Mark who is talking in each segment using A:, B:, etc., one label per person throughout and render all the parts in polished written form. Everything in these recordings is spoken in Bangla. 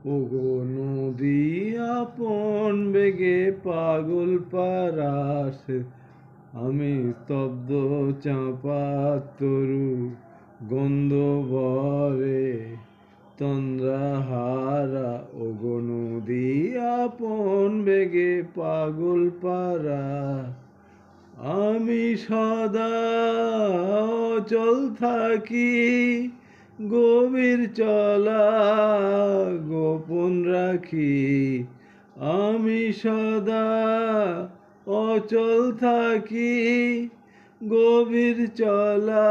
A: ওগো নদী আপন বেগে পাগল পারাস, আমি স্তব্ধ চাঁপা তরু গন্ধ ভরে তন্দ্রাহারা। ওগো নদী আপন বেগে পাগল পারা, আমি সদা অচল থাকি, গভীর চলা গোপন রাখি। আমি সদা অচল থাকি, গভীর চলা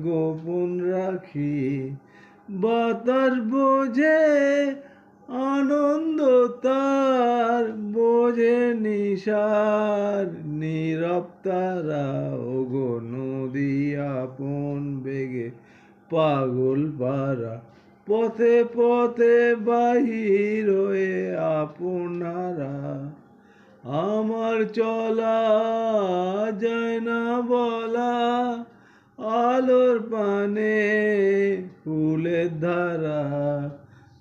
A: গোপন রাখি। বাতাস বোঝে আনন্দ তার, বোঝে নিশার নীরব তারা। ওগো নদী আপন বেগে পাগল পারা, পথে পথে বাহির হয়ে আপনারা। আমার চলা যায় না বলা, আলোর পানে ফুলের ধারা।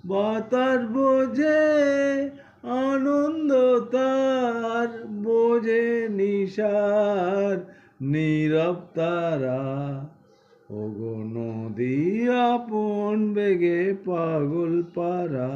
A: বাতাস বোঝে আনন্দ তার, বোঝে নিশার নীরব তারা। ওগো নদী আপন বেগে পাগল পারা।